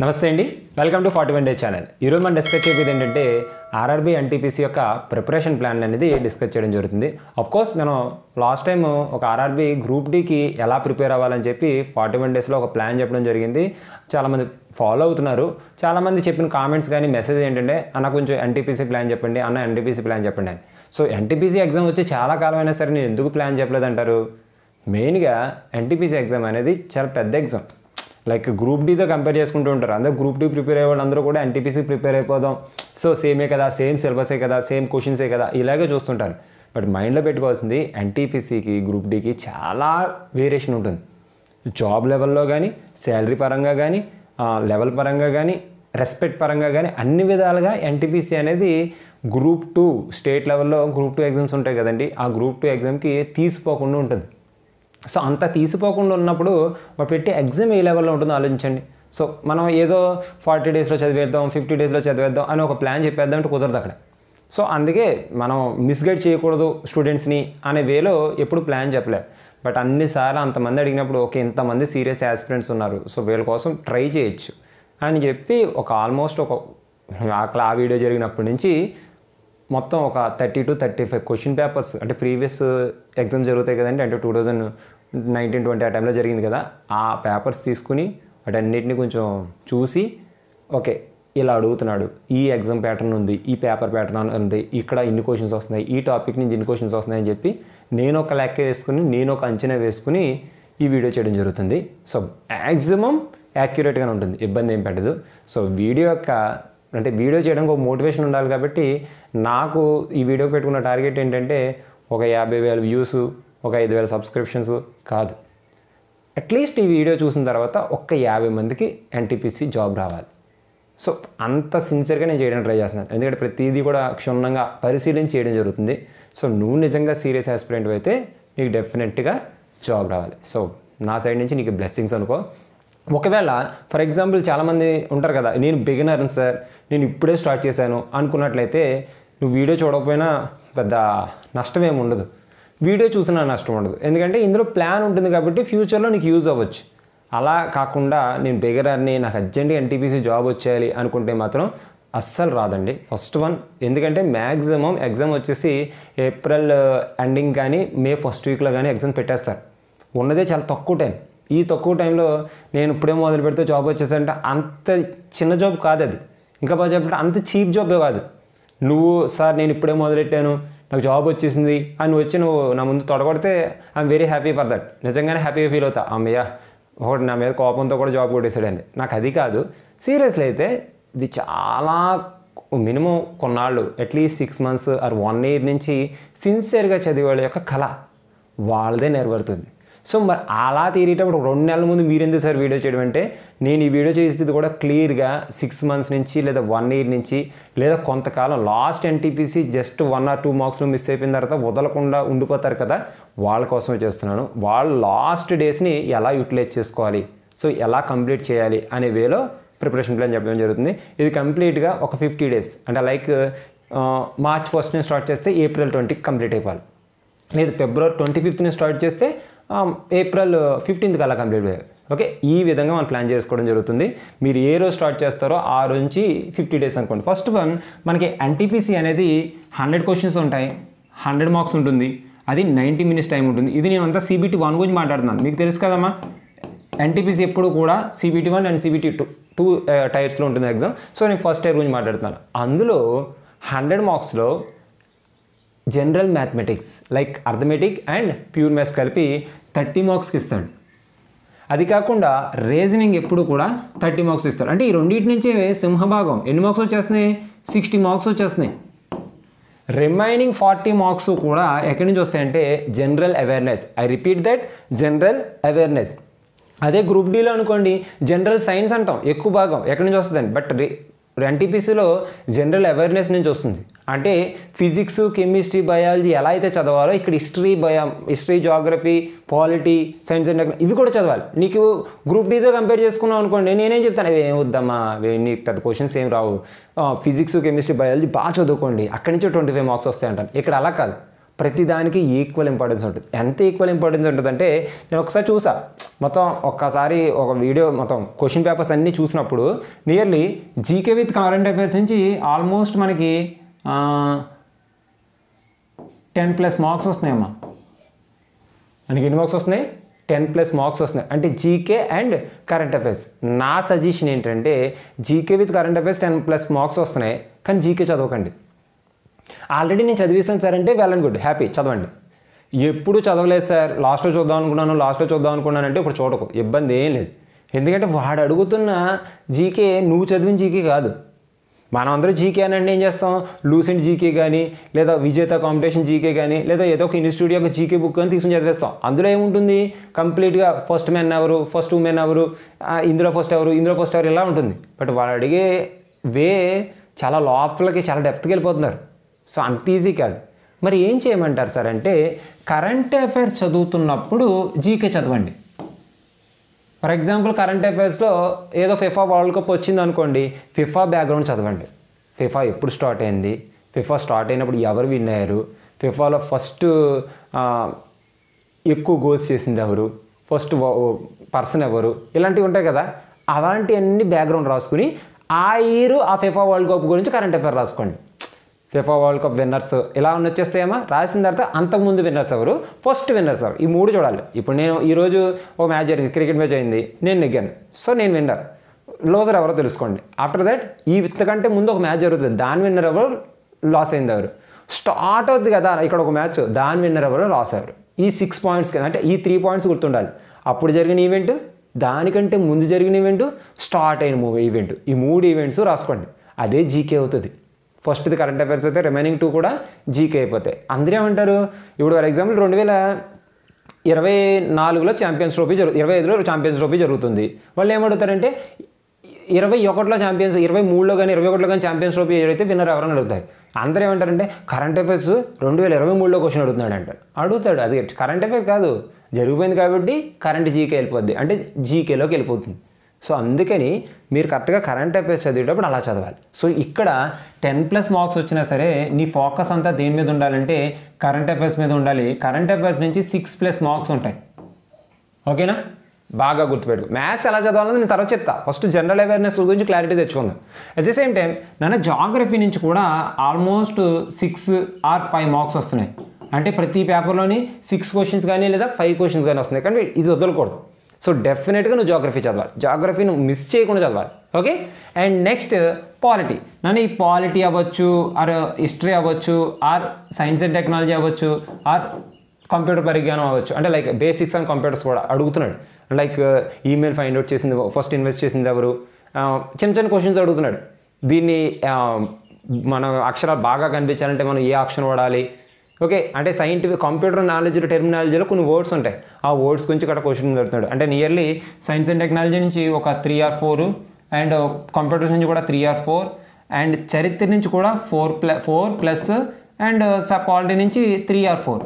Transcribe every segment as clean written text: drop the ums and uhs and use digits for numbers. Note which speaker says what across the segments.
Speaker 1: నమస్తే అండి, welcome to 41 Days channel. ఈరోజు మనం డిస్కస్ చేసేది ఏంటంటే ఆర్ఆర్బీ ఎన్టీపీసీ యొక్క ప్రిపరేషన్ ప్లాన్ అనేది డిస్కస్ చేయడం జరుగుతుంది. ఆఫ్ కోర్స్ మనం లాస్ట్ టైం ఒక ఆర్ఆర్బీ గ్రూప్ డీకి ఎలా ప్రిపేర్ అవ్వాలని చెప్పి 41 Daysలో ఒక ప్లాన్ చెప్పడం జరిగింది. చాలామంది ఫాలో అవుతున్నారు. చాలామంది చెప్పిన కామెంట్స్ కానీ మెసేజ్ ఏంటంటే అన్న కొంచెం ఎన్టీపీసీ ప్లాన్ చెప్పండి, అన్న ఎన్టీపీసీ ప్లాన్ చెప్పండి అని. సో ఎన్టీపీసీ ఎగ్జామ్ వచ్చి చాలా కాలం అయినా సరే నేను ఎందుకు ప్లాన్ చెప్పలేదంటారు? మెయిన్గా ఎన్టీపీసీ ఎగ్జామ్ అనేది చాలా పెద్ద ఎగ్జామ్. లైక్ గ్రూప్ డీతో కంపేర్ చేసుకుంటూ ఉంటారు. అందరూ గ్రూప్ డీ ప్రిపేర్ అయ్యే వాళ్ళు అందరూ కూడా ఎన్టీపీసీ ప్రిపేర్ అయిపోదాం, సో సేమే కదా, సేమ్ సిలబసే కదా, సేమ్ క్వశ్చన్సే కదా, ఇలాగే చూస్తుంటారు. బట్ మైండ్లో పెట్టుకోవాల్సింది ఎన్టీపీసీకి గ్రూప్ డీకి చాలా వేరియేషన్ ఉంటుంది. జాబ్ లెవెల్లో కానీ, శాలరీ పరంగా కానీ, లెవెల్ పరంగా కానీ, రెస్పెక్ట్ పరంగా కానీ అన్ని విధాలుగా ఎన్టీపీసీ అనేది గ్రూప్ 2 స్టేట్ లెవెల్లో గ్రూప్ 2 ఎగ్జామ్స్ ఉంటాయి కదండి, ఆ గ్రూప్ 2 ఎగ్జామ్కి తీసిపోకుండా ఉంటుంది. సో అంత తీసిపోకుండా ఉన్నప్పుడు వాడు పెట్టే ఎగ్జామ్ ఏ లెవెల్లో ఉంటుందో ఆలోచించండి. సో మనం ఏదో 40 డేస్లో చదివేద్దాం, 50 డేస్లో చదివేద్దాం అని ఒక ప్లాన్ చెప్పేద్దాం అంటే కుదరదు అక్కడ. సో అందుకే మనం మిస్గైడ్ చేయకూడదు స్టూడెంట్స్ని అనే వేలో ఎప్పుడు ప్లాన్ చెప్పలేదు. బట్ అన్నిసార్లు అంతమంది అడిగినప్పుడు ఓకే ఇంతమంది సీరియస్ యాస్పిరెంట్స్ ఉన్నారు, సో వీళ్ళ కోసం ట్రై చేయొచ్చు అని చెప్పి ఒక ఆల్మోస్ట్ ఆ వీడియో జరిగినప్పటి నుంచి మొత్తం ఒక 30 to 35 క్వశ్చన్ పేపర్స్, అంటే ప్రీవియస్ ఎగ్జామ్ జరుగుతాయి కదండి, అంటే 2019-20 ఆ టైంలో జరిగింది కదా, ఆ పేపర్స్ తీసుకుని వాటన్నిటిని కొంచెం చూసి ఓకే ఇలా అడుగుతున్నాడు, ఈ ఎగ్జామ్ ప్యాటర్న్ ఉంది, ఈ పేపర్ ప్యాటర్న్ ఉంది, ఇక్కడ ఇన్ని క్వశ్చన్స్ వస్తున్నాయి, ఈ టాపిక్ నుంచి ఇన్ని క్వశ్చన్స్ వస్తున్నాయి అని చెప్పి నేను ఒక లెక్క వేసుకుని, నేను ఒక అంచనా వేసుకుని ఈ వీడియో చేయడం జరుగుతుంది. సో మ్యాక్సిమం యాక్యురేట్గానే ఉంటుంది, ఇబ్బంది ఏం పెట్టదు. సో వీడియో వీడియో చేయడానికి ఒక మోటివేషన్ ఉండాలి కాబట్టి నాకు ఈ వీడియో పెట్టుకున్న టార్గెట్ ఏంటంటే ఒక 50,000 వ్యూస్, ఒక 5,000 సబ్స్క్రిప్షన్స్ కాదు. అట్లీస్ట్ ఈ వీడియో చూసిన తర్వాత ఒక్క 50 మందికి ఎన్టీపీసీ జాబ్ రావాలి. సో అంత సిన్సియర్గా నేను చేయడానికి ట్రై చేస్తున్నాను, ఎందుకంటే ప్రతిదీ కూడా క్షుణ్ణంగా పరిశీలించి చేయడం జరుగుతుంది. సో నువ్వు నిజంగా సీరియస్ ఆస్పిరెంట్ అయితే నీకు డెఫినెట్గా జాబ్ రావాలి. సో నా సైడ్ నుంచి నీకు బ్లెస్సింగ్స్ అనుకో. ఒకవేళ ఫర్ ఎగ్జాంపుల్ చాలామంది ఉంటారు కదా, నేను బిగినర్ని సార్, నేను ఇప్పుడే స్టార్ట్ చేశాను అనుకున్నట్లయితే నువ్వు వీడియో చూడకపోయినా పెద్ద నష్టం ఏమి ఉండదు, వీడియో చూసినా నష్టం ఉండదు. ఎందుకంటే ఇందులో ప్లాన్ ఉంటుంది కాబట్టి ఫ్యూచర్లో నీకు యూజ్ అవ్వచ్చు. అలా కాకుండా నేను బిగినర్ని, నాకు అర్జెంట్గా ఎన్టీపీసీ జాబ్ వచ్చేయాలి అనుకుంటే మాత్రం అస్సలు రాదండి. ఫస్ట్ వన్, ఎందుకంటే మ్యాక్సిమం ఎగ్జామ్ వచ్చేసి ఏప్రిల్ ఎండింగ్ కానీ మే ఫస్ట్ వీక్లో కానీ ఎగ్జామ్ పెట్టేస్తారు. ఉన్నదే చాలా తక్కువ టైం. ఈ తక్కువ టైంలో నేను ఇప్పుడే మొదలు పెడితే జాబ్ వచ్చేసంటే అంత చిన్న జాబ్ కాదు అది, ఇంకా బాగా చెప్పాలంటే అంత చీప్ జాబే కాదు. నువ్వు సార్ నేను ఇప్పుడే మొదలెట్టాను, నాకు జాబ్ వచ్చేసింది అని నువ్వు నా ముందు తొడగొడితే I'm very happy for that. నిజంగానే హ్యాపీగా ఫీల్ అవుతా, అమ్మయ్య ఒకటి నా మీద కోపంతో కూడా జాబ్ కొట్టేసాడండి. నాకు అది కాదు. సీరియస్లీ అయితే ఇది చాలా మినిమం కొన్నాళ్ళు, అట్లీస్ట్ 6 months ఆర్ 1 year నుంచి సిన్సియర్గా చదివేవాళ్ళ యొక్క కళ వాళ్ళదే నెరవేరుతుంది. సో మరి అలా తీరేటప్పుడు 2 నెలల ముందు మీరెందుకు సార్ వీడియో చేయడం అంటే, నేను ఈ వీడియో చేసేది కూడా క్లియర్గా 6 months నుంచి లేదా 1 year నుంచి లేదా కొంతకాలం లాస్ట్ ఎన్టీపీసీ జస్ట్ 1 or 2 marksలో మిస్ అయిపోయిన తర్వాత వదలకుండా ఉండిపోతారు కదా, వాళ్ళ కోసమే చేస్తున్నాను. వాళ్ళ లాస్ట్ డేస్ని ఎలా యూటిలైజ్ చేసుకోవాలి, సో ఎలా కంప్లీట్ చేయాలి అనే వేలో ప్రిపరేషన్ ప్లాన్ చెప్పడం జరుగుతుంది. ఇది కంప్లీట్గా ఒక 50 days, అంటే లైక్ March 1st స్టార్ట్ చేస్తే April 20th కంప్లీట్ అయిపోవాలి, లేదు February 25th స్టార్ట్ చేస్తే April 15th అలా కంప్లీట్ అయ్యాయి. ఓకే, ఈ విధంగా మనం ప్లాన్ చేసుకోవడం జరుగుతుంది. మీరు ఏ రోజు స్టార్ట్ చేస్తారో ఆ రోజు నుంచి 50 days అనుకోండి. ఫస్ట్ వన్, మనకి ఎన్టీపీసీ అనేది 100 questions ఉంటాయి, 100 marks ఉంటుంది, అది 90 minutes టైం ఉంటుంది. ఇది నేను అంతా CBT 1 గురించి మాట్లాడుతున్నాను, మీకు తెలుసు కదమ్మా. ఎన్టీపీసీ ఎప్పుడు కూడా CBT 1 అండ్ CBT 2 టైర్స్లో ఉంటుంది ఎగ్జామ్. సో నేను ఫస్ట్ టైర్ గురించి మాట్లాడుతున్నాను. అందులో 100 marksలో general mathematics like arithmetic and pure maths కలిపి 30 marksకి ఇస్తాడు. అది కాకుండా రీజనింగ్ ఎప్పుడు కూడా 30 marks ఇస్తాడు. అంటే ఈ రెండింటి నుంచే సింహభాగం ఎన్ని మార్క్స్ వచ్చేస్తున్నాయి, 60 marks వచ్చేస్తున్నాయి. రిమైనింగ్ 40 marks కూడా ఎక్కడి నుంచి వస్తాయంటే general awareness. I repeat that, general awareness. అదే గ్రూప్ డీలో అనుకోండి జనరల్ సైన్స్ అంటాం, ఎక్కువ భాగం ఎక్కడి నుంచి వస్తుందండి. బట్ ఎన్టీపీసీలో జనరల్ అవేర్నెస్ నుంచి వస్తుంది. అంటే ఫిజిక్స్, కెమిస్ట్రీ, బయాలజీ ఎలా అయితే చదవాలో ఇక్కడ history, geography, polity, science and technology ఇవి కూడా చదవాలి. నీకు గ్రూప్ డీతో కంపేర్ చేసుకున్నావు అనుకోండి, నేనేం చెప్తాను, ఏం వద్దమ్మా, నీకు పెద్ద క్వశ్చన్స్ ఏం రావు, ఫిజిక్స్, కెమిస్ట్రీ, బయాలజీ బాగా చదువుకోండి, అక్కడి నుంచి 25 marks వస్తాయి అంటాను. ఇక్కడ అలా కాదు, ప్రతిదానికి ఈక్వల్ ఇంపార్టెన్స్ ఉంటుంది. ఎంత ఈక్వల్ ఇంపార్టెన్స్ ఉంటుందంటే నేను ఒకసారి చూసా, మొత్తం ఒక్కసారి ఒక వీడియో మొత్తం క్వశ్చన్ పేపర్స్ అన్నీ చూసినప్పుడు nearly GK with current affairs నుంచి ఆల్మోస్ట్ మనకి 10+ మార్క్స్ వస్తున్నాయమ్మా. మనకి ఎన్ని మార్క్స్ వస్తున్నాయి? 10+ మార్క్స్ వస్తున్నాయి. అంటే జీకే అండ్ కరెంట్ అఫైర్స్. నా సజెషన్ ఏంటంటే GK with current affairs 10+ marks వస్తున్నాయి, కానీ జీకే చదవకండి. ఆల్రెడీ నేను చదివేసాను సార్ అంటే వెల్ అండ్ గుడ్, హ్యాపీ, చదవండి. ఎప్పుడు చదవలేదు సార్, లాస్ట్లో చూద్దాం అనుకున్నాను అంటే ఇప్పుడు చూడకు, ఇబ్బంది ఏం లేదు. ఎందుకంటే వాడు అడుగుతున్న జీకే నువ్వు చదివిన జీకే కాదు. మనం అందరూ జీకే అని ఏం చేస్తాం, లూసెంట్ జీకే కానీ లేదా విజేత కాంపిటీషన్ జీకే కానీ లేదా ఏదో ఒక ఇన్స్టిట్యూట్ యొక్క జీకే బుక్ అని తీసుకుని చదివేస్తాం. అందులో ఏముంటుంది, కంప్లీట్గా ఫస్ట్ మెన్ ఎవరు, ఫస్ట్ ఉమెన్ ఎవరు, ఇందులో ఫస్ట్ ఎవరు ఇలా ఉంటుంది. బట్ వాడు అడిగే వే చాలా లోపలికి చాలా డెప్త్కి వెళ్ళిపోతున్నారు. సో అంత ఈజీ కాదు. మరి ఏం చేయమంటారు సార్ అంటే కరెంట్ అఫైర్స్ చదువుతున్నప్పుడు జీకే చదవండి. ఫర్ ఎగ్జాంపుల్ కరెంట్ అఫైర్స్లో ఏదో ఫిఫా వరల్డ్ కప్ వచ్చింది అనుకోండి, ఫిఫా బ్యాక్గ్రౌండ్ చదవండి. ఫిఫా ఎప్పుడు స్టార్ట్ అయింది, ఫిఫా స్టార్ట్ అయినప్పుడు ఎవరు విన్ అయ్యారు, ఫిఫాలో ఫస్ట్ ఎక్కువ గోల్స్ చేసింది ఎవరు, ఫస్ట్ పర్సన్ ఎవరు, ఇలాంటివి ఉంటాయి కదా. అలాంటివన్నీ బ్యాక్గ్రౌండ్ రాసుకుని ఆ ఇయర్ ఆ ఫిఫా వరల్డ్ కప్ గురించి కరెంట్ అఫైర్ రాసుకోండి. ఫిఫా వరల్డ్ కప్ విన్నర్స్ ఇలా వచ్చేస్తాయేమో, రాసిన తర్వాత అంతకుముందు విన్నర్స్ ఎవరు, ఫస్ట్ విన్నర్స్ ఎవరు, ఈ 3 చూడాలి. ఇప్పుడు నేను ఈరోజు ఒక మ్యాచ్ జరిగింది, క్రికెట్ మ్యాచ్ అయింది, నేను నెగ్గాను, సో నేను విన్నర్. లోజర్ ఎవరో తెలుసుకోండి. ఆఫ్టర్ దట్ ఇంతకంటే ముందు ఒక మ్యాచ్ జరుగుతుంది, దాని విన్నర్ ఎవరు, లాస్ అయింది ఎవరు. స్టార్ట్ అవుతుంది కదా ఇక్కడ ఒక మ్యాచ్, దాని విన్నర్ ఎవరు, లాస్ ఎవరు. ఈ 6 పాయింట్స్ కదా, అంటే ఈ 3 పాయింట్స్ గుర్తుండాలి. అప్పుడు జరిగిన ఈవెంట్, దానికంటే ముందు జరిగిన ఈవెంట్, స్టార్ట్ అయిన ఈవెంట్, ఈ 3 ఈవెంట్స్ రాసుకోండి. అదే జీకే అవుతుంది. ఫస్ట్ది కరెంట్ అఫైర్స్ అయితే రిమైనింగ్ 2 కూడా జీకే అయిపోతాయి. అందరూ ఏమంటారు, ఇప్పుడు ఫర్ ఎగ్జాంపుల్ 2024లో ఛాంపియన్స్ ట్రోఫీ 25లో ఛాంపియన్స్ ట్రోఫీ జరుగుతుంది. వాళ్ళు ఏమడుగుతారంటే 21లో ఛాంపియన్స్, 23లో కానీ 21లో కానీ ఛాంపియన్స్ ట్రోఫీ అయితే విన్నర్ ఎవరైనా అడుగుతారు. అందరూ ఏమంటారంటే కరెంట్ అఫైర్స్ 2023లో క్వశ్చన్ అడుగుతున్నాడు అంటారు. అడుగుతాడు, అది కరెంట్ అఫైర్ కాదు, జరిగిపోయింది కాబట్టి కరెంట్ జీకే వెళ్ళిపోద్ది, అంటే జీకేలోకి వెళ్ళిపోతుంది. సో అందుకని మీరు కరెక్ట్గా కరెంట్ అఫైర్స్ చదివేటప్పుడు అలా చదవాలి. సో ఇక్కడ 10+ మార్క్స్ వచ్చినా సరే నీ ఫోకస్ అంతా దేని మీద ఉండాలంటే కరెంట్ అఫైర్స్ మీద ఉండాలి. కరెంట్ అఫైర్స్ నుంచి 6+ మార్క్స్ ఉంటాయి. ఓకేనా, బాగా గుర్తుపెట్టుకో. మ్యాథ్స్ ఎలా చదవాలని నేను తర్వాత చెప్తా, ఫస్ట్ జనరల్ అవేర్నెస్ గురించి క్లారిటీ తెచ్చుకుందాం. అట్ ది సేమ్ టైం నన్ను జాగ్రఫీ నుంచి కూడా ఆల్మోస్ట్ 6 or 5 మార్క్స్ వస్తున్నాయి. అంటే ప్రతి పేపర్లోని 6 క్వశ్చన్స్ కానీ లేదా 5 క్వశ్చన్స్ కానీ వస్తున్నాయి. కానీ ఇది వదలకూడదు. సో డెఫినెట్గా నువ్వు జాగ్రఫీ చదవాలి, జాగ్రఫీని మిస్ చేయకుండా చదవాలి. Okay, and next polity. నన్ను ఈ పాలిటీ అవ్వచ్చు, ఆర్ హిస్టరీ అవ్వచ్చు, ఆర్ సైన్స్ అండ్ టెక్నాలజీ అవ్వచ్చు, ఆర్ కంప్యూటర్ పరిజ్ఞానం అవ్వచ్చు, అంటే లైక్ బేసిక్స్ అండ్ కంప్యూటర్స్ కూడా అడుగుతున్నాడు. లైక్ ఈమెయిల్ ఫైండ్ అవుట్ చేసింది, ఫస్ట్ ఇన్వెస్ట్ చేసింది ఎవరు, చిన్న చిన్న క్వశ్చన్స్ అడుగుతున్నాడు. దీన్ని మన అక్షరాలు బాగా కనిపించాలంటే మనం ఏ అక్షరం వాడాలి, ఓకే, అంటే సైంటిఫిక్ కంప్యూటర్ నాలెడ్జ్ టెర్మినాలజీలో కొన్ని వర్డ్స్ ఉంటాయి, ఆ వర్డ్స్ గురించి ఇక్కడ క్వశ్చన్ దొరుకుతున్నాడు. అంటే నియర్లీ సైన్స్ అండ్ టెక్నాలజీ నుంచి ఒక 3 or 4, అండ్ కంప్యూటర్స్ నుంచి కూడా 3 or 4, అండ్ చరిత్ర నుంచి కూడా 4+, అండ్ పాలిటీ నుంచి 3 or 4.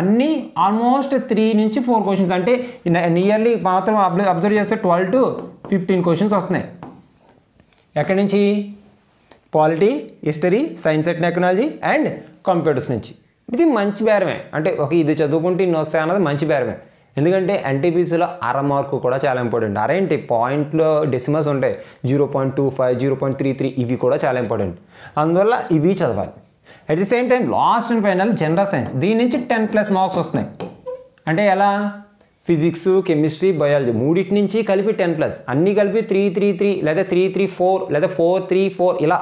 Speaker 1: అన్నీ ఆల్మోస్ట్ 3 నుంచి 4 క్వశ్చన్స్. అంటే నియర్లీ మాత్రం అబ్జర్వ్ చేస్తే 12 to 15 క్వశ్చన్స్ వస్తున్నాయి. ఎక్కడి నుంచి? Polity, history, science and technology and computers నుంచి. ఇది మంచి బేరమే, అంటే ఇది చదువుకుంటే ఇన్ని వస్తాయి అన్నది మంచి బేరమే. ఎందుకంటే ఎన్టీపీసీలో అర మార్కు కూడా చాలా ఇంపార్టెంట్. అరేంటి పాయింట్లో డెసిమల్స్ ఉంటాయి, 0.25, 0.33, ఇవి కూడా చాలా ఇంపార్టెంట్. అందువల్ల ఇవి చదవాలి. At the same time last and final general science, దీని నుంచి 10+ మార్క్స్ వస్తున్నాయి. అంటే ఎలా? ఫిజిక్స్, కెమిస్ట్రీ, బయాలజీ మూడింటి నుంచి కలిపి 10+, అన్నీ కలిపి 3-3-3 లేదా 3-3-4 లేదా 4-3-4 ఇలా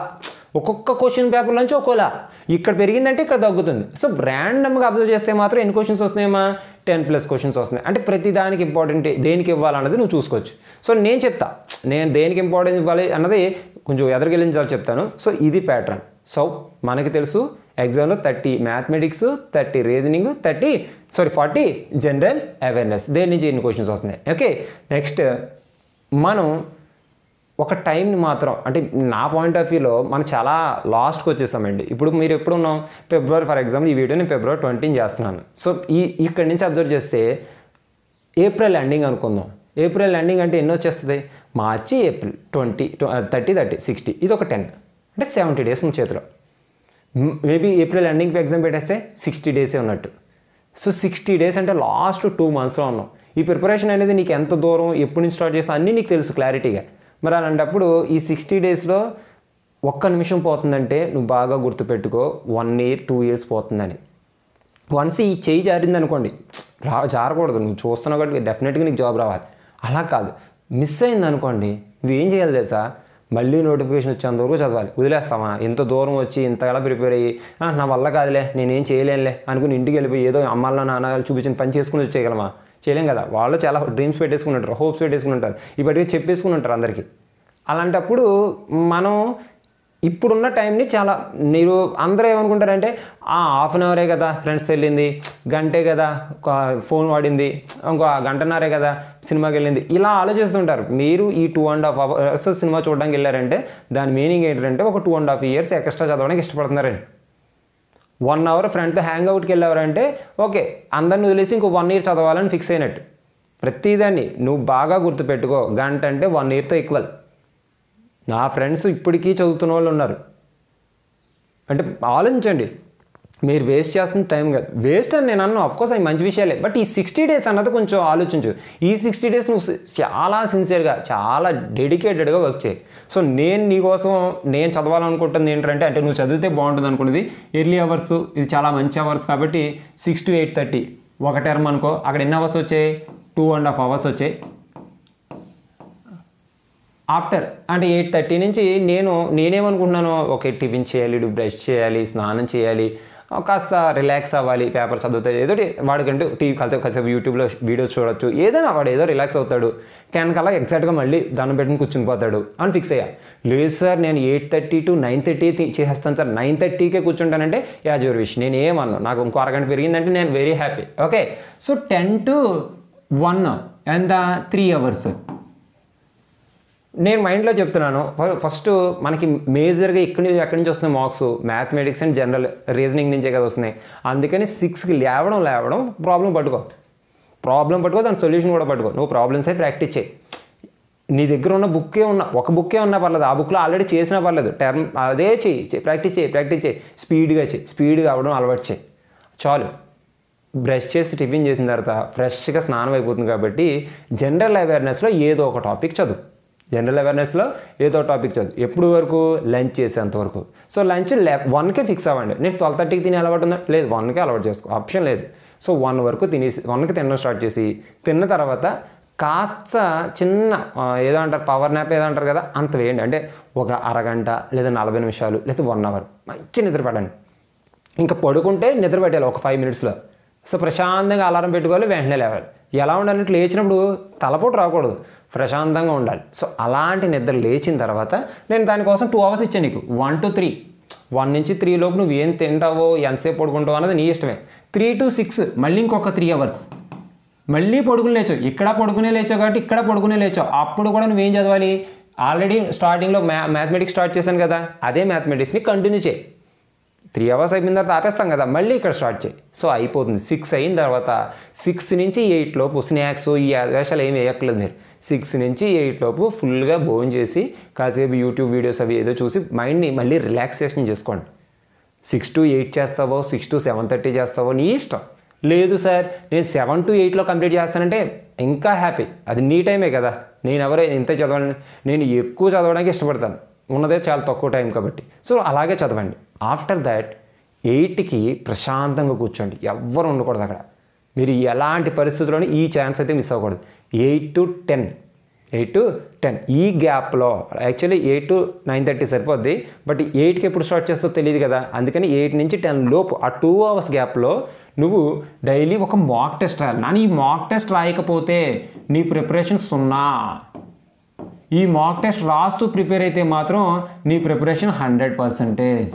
Speaker 1: ఒక్కొక్క క్వశ్చన్ పేపర్ నుంచి ఒక్కోలా. ఇక్కడ పెరిగిందంటే ఇక్కడ తగ్గుతుంది. సో ర్యాండమ్గా అబ్జర్వ్ చేస్తే మాత్రం ఎన్ని క్వశ్చన్స్ వస్తున్నాయమ్మా? 10+ క్వశ్చన్స్ వస్తున్నాయి. అంటే ప్రతి దానికి ఇంపార్టెంట్ దేనికి ఇవ్వాలన్నది నువ్వు చూసుకోవచ్చు. సో నేను చెప్తా, నేను దేనికి ఇంపార్టెన్స్ ఇవ్వాలి అన్నది కొంచెం ఎదరికెళ్ళించాలి చెప్తాను. సో ఇది ప్యాటర్న్. సో మనకి తెలుసు ఎగ్జామ్లో 30 మ్యాథమెటిక్స్, 30 రీజనింగ్, 40 జనరల్ అవేర్నెస్. దేని నుంచి ఎన్ని క్వశ్చన్స్ వస్తున్నాయి. ఓకే, నెక్స్ట్ మనం ఒక టైంని మాత్రం, అంటే నా పాయింట్ ఆఫ్ వ్యూలో మనం చాలా లాస్ట్కి వచ్చేసామండి. ఇప్పుడు మీరు ఎప్పుడు ఉన్నాం? ఫిబ్రవరి, ఫర్ ఎగ్జాంపుల్ ఈ వీడియో నేను February 20 చేస్తున్నాను. సో ఇక్కడి నుంచి అబ్జర్వ్ చేస్తే ఏప్రిల్ ఎండింగ్ అనుకుందాం. ఏప్రిల్ ఎండింగ్ అంటే ఎన్ని వచ్చేస్తుంది? మార్చి, ఏప్రిల్ 20, 30, 60, ఇది ఒక 10, అంటే 70 డేస్ ఉంది చేతిలో. మేబీ ఏప్రిల్ ఎండింగ్కి ఎగ్జామ్ పెట్టేస్తే 60 డేసే ఉన్నట్టు. సో 60 డేస్ అంటే లాస్ట్ 2 monthsలో ఉన్నాం. ఈ ప్రిపరేషన్ అనేది నీకు ఎంత దూరం ఎప్పటి నుంచి స్టార్ట్ చేస్తా అన్నీ నీకు తెలుసు క్లారిటీగా. మరి అలాంటప్పుడు ఈ 60 డేస్లో ఒక్క నిమిషం పోతుందంటే నువ్వు బాగా గుర్తుపెట్టుకో 1 year 2 years పోతుందని. వన్స్ ఈ చేయి జారింది అనుకోండి, జారకూడదు, నువ్వు చూస్తున్నావు కాబట్టి డెఫినెట్గా నీకు జాబ్ రావాలి. అలా కాదు, మిస్ అయింది అనుకోండి, నువ్వేం చేయాలి తెలుసా, మళ్ళీ నోటిఫికేషన్ వచ్చేంతవరకు చదవాలి. వదిలేస్తామా? ఇంత దూరం వచ్చి ఇంతలా ప్రిపేర్ అయ్యి నా వల్ల కాదులే నేనేం చేయలేనులే అనుకుని ఇంటికి వెళ్ళిపోయి ఏదో అమ్మాళ్ళ నాన్నగారు చూపించిన పని చేసుకుని వచ్చేయగలమా? చేయలేం కదా. వాళ్ళు చాలా డ్రీమ్స్ పెట్టేసుకుని ఉంటారు, హోప్స్ పెట్టేసుకుని ఉంటారు, ఇప్పటికీ చెప్పేసుకుని ఉంటారు అందరికీ. అలాంటప్పుడు మనం ఇప్పుడున్న టైంని చాలా మీరు అందరూ ఏమనుకుంటారంటే హాఫ్ అన్ అవరే కదా ఫ్రెండ్స్ వెళ్ళింది, గంటే కదా ఫోన్ వాడింది, ఇంకో గంటన్నరే కదా సినిమాకి వెళ్ళింది, ఇలా ఆలోచిస్తుంటారు. మీరు ఈ 2.5 hours సినిమా చూడడానికి వెళ్ళారంటే దాని మీనింగ్ ఏంటంటే ఒక 2.5 years ఎక్స్ట్రా చదవడానికి ఇష్టపడుతున్నారని. 1 hour ఫ్రెండ్తో హ్యాంగ్ అవుట్కి వెళ్ళారంటే ఓకే అందరిని వదిలేసి ఇంకో 1 year చదవాలని ఫిక్స్ అయినట్టు. ప్రతిదాన్ని నువ్వు బాగా గుర్తుపెట్టుకో, గంట అంటే 1 yearతో ఈక్వల్. నా ఫ్రెండ్స్ ఇప్పటికీ చదువుతున్న వాళ్ళు ఉన్నారు. అంటే ఆలోచించండి, మీరు వేస్ట్ చేస్తున్న టైం కాదు. వేస్ట్ అని నేను అన్నాను, అఫ్కోర్స్ అవి మంచి విషయాలే, బట్ ఈ 60 days అన్నది కొంచెం ఆలోచించు. ఈ 60 days నువ్వు చాలా సిన్సియర్గా చాలా డెడికేటెడ్గా వర్క్ చేయి. సో నేను నీకోసం నేను చదవాలనుకుంటుంది ఏంటంటే, అంటే నువ్వు చదివితే బాగుంటుంది అనుకున్నది ఎర్లీ అవర్స్, ఇది చాలా మంచి అవర్స్ కాబట్టి 6 to 8:30 ఒక టర్మ్ అనుకో. అక్కడ ఎన్ని అవర్స్ వచ్చాయి? 2.5 hours వచ్చాయి. ఆఫ్టర్ అంటే 8:30 నుంచి నేనేమనుకుంటున్నాను, ఓకే టిఫిన్ చేయాలి, బ్రష్ చేయాలి, స్నానం చేయాలి, కాస్త రిలాక్స్ అవ్వాలి, పేపర్ చదివితే ఏదో వాడికంటూ టీవీ కలితే కాసేపు యూట్యూబ్లో వీడియోస్ చూడొచ్చు, ఏదైనా వాడు ఏదో రిలాక్స్ అవుతాడు. 10 కల్లా ఎగ్జాక్ట్గా మళ్ళీ దాన్ని పెట్టుకుని కూర్చుని పోతాడు అని ఫిక్స్ అయ్యా. లేదు సార్ నేను 8:30 to 9:30 చేసేస్తాను సార్, 9:30కే కూర్చుంటానంటే యాజ్ యువర్ విష్, నేను ఏమన్నా, నాకు ఇంకో అరగంట పెరిగిందంటే నేను very happy. Okay, so 10 to 1 ఎంత 3 hours నేను మైండ్లో చెప్తున్నాను. ఫస్ట్ మనకి మేజర్గా ఎక్కడి నుంచి వస్తున్నాయి marks, mathematics and general reasoning నుంచే కదా వస్తున్నాయి. అందుకని 6కి లేవడం ప్రాబ్లం పట్టుకో, దాని సొల్యూషన్ కూడా పట్టుకో. నువ్వు ప్రాబ్లమ్స్ అయి ప్రాక్టీస్ చేయి. నీ దగ్గర ఉన్న ఒక బుక్కే ఉన్నా పర్లేదు, ఆ బుక్లో ఆల్రెడీ చేసినా పర్లేదు, టర్మ్ అదే చేయి, ప్రాక్టీస్ చేయి, స్పీడ్గా అవ్వడం అలవాటు చేయి చాలు. బ్రష్ చేసి టిఫిన్ చేసిన తర్వాత ఫ్రెష్గా స్నానం అయిపోతుంది కాబట్టి జనరల్ అవేర్నెస్లో ఏదో ఒక టాపిక్ చదువు. ఎప్పుడు వరకు? లంచ్ చేసేంతవరకు. సో లంచ్ 1కే ఫిక్స్ అవ్వండి. నేను 12:30కి తినే అలవాటు ఉందా? లేదు, 1కే అలవాటు చేసుకో, ఆప్షన్ లేదు. సో 1 వరకు తినేసి 1కి తినడం స్టార్ట్ చేసి, తిన్న తర్వాత కాస్త చిన్న ఏదో అంటారు పవర్ న్యాప్ ఏదో అంటారు కదా, అంత వేయండి. అంటే ఒక అరగంట లేదా 40 నిమిషాలు లేదా 1 hour మంచి నిద్ర పడండి. ఇంకా పడుకుంటే నిద్ర పెట్టాలి ఒక 5 minutesలో. సో ప్రశాంతంగా అలారం పెట్టుకోవాలి, వెంటనే లేవాలి. ఎలా ఉండాలంటే లేచినప్పుడు తలపోటు రాకూడదు, ప్రశాంతంగా ఉండాలి. సో అలాంటి నిద్ర లేచిన తర్వాత నేను దానికోసం 2 hours ఇచ్చాను నీకు. 1 to 3, 1 నుంచి 3 లోపు నువ్వు ఏం తింటావో ఎంతసేపు పడుకుంటావో అన్నది నీ ఇష్టమే. 3 to 6 మళ్ళీ ఇంకొక 3 hours మళ్ళీ పడుకుని లేచావు. ఇక్కడ పడుకునే లేచావు కాబట్టి ఇక్కడ పడుకునే లేచావు. అప్పుడు కూడా నువ్వేం చదవాలి? ఆల్రెడీ స్టార్టింగ్లో మ్యాథమెటిక్స్ స్టార్ట్ చేశాను కదా, అదే మ్యాథమెటిక్స్ని కంటిన్యూ చేయి. 3 hours అయిపోయిన తర్వాత ఆపేస్తాం కదా, మళ్ళీ ఇక్కడ స్టార్ట్ చేయి. సో అయిపోతుంది. 6 అయిన తర్వాత 6 నుంచి 8 లోపు స్నాక్స్ ఈ వేషాలు ఏమి వేయక్కలేదు మీరు. 6 నుంచి 8 లోపు ఫుల్గా భోజనం చేసి కాసేపు యూట్యూబ్ వీడియోస్ అవి ఏదో చూసి మైండ్ని మళ్ళీ రిలాక్సేషన్ చేసుకోండి. 6 to 8 చేస్తావో 6 to 7:30 చేస్తావో నీ ఇష్టం. లేదు సార్ నేను 7 to 8లో కంప్లీట్ చేస్తానంటే ఇంకా హ్యాపీ, అది నీ టైమే కదా. నేను ఎవరో ఇంత చదవండి, నేను ఎక్కువ చదవడానికి ఇష్టపడతాను, ఉన్నదే చాలా తక్కువ టైం కాబట్టి. సో అలాగే చదవండి. ఆఫ్టర్ దాట్ 8కి ప్రశాంతంగా కూర్చోండి, ఎవ్వరు ఉండకూడదు అక్కడ. మీరు ఎలాంటి పరిస్థితుల్లోని ఈ ఛాన్స్ అయితే మిస్ అవ్వకూడదు. 8 to 10 ఈ గ్యాప్లో యాక్చువల్లీ 8 to 9:30 సరిపోద్ది, బట్ 8కి ఎప్పుడు స్టార్ట్ చేస్తో తెలియదు కదా. అందుకని 8 నుంచి 10 లోపు ఆ 2 hours గ్యాప్లో నువ్వు డైలీ ఒక మాక్ టెస్ట్ రాయాలి. నాని ఈ మాక్ టెస్ట్ రాయకపోతే నీ ప్రిపరేషన్ 0. ఈ మాక్ టెస్ట్ రాస్తూ ప్రిపేర్ అయితే మాత్రం నీ ప్రిపరేషన్ 100%.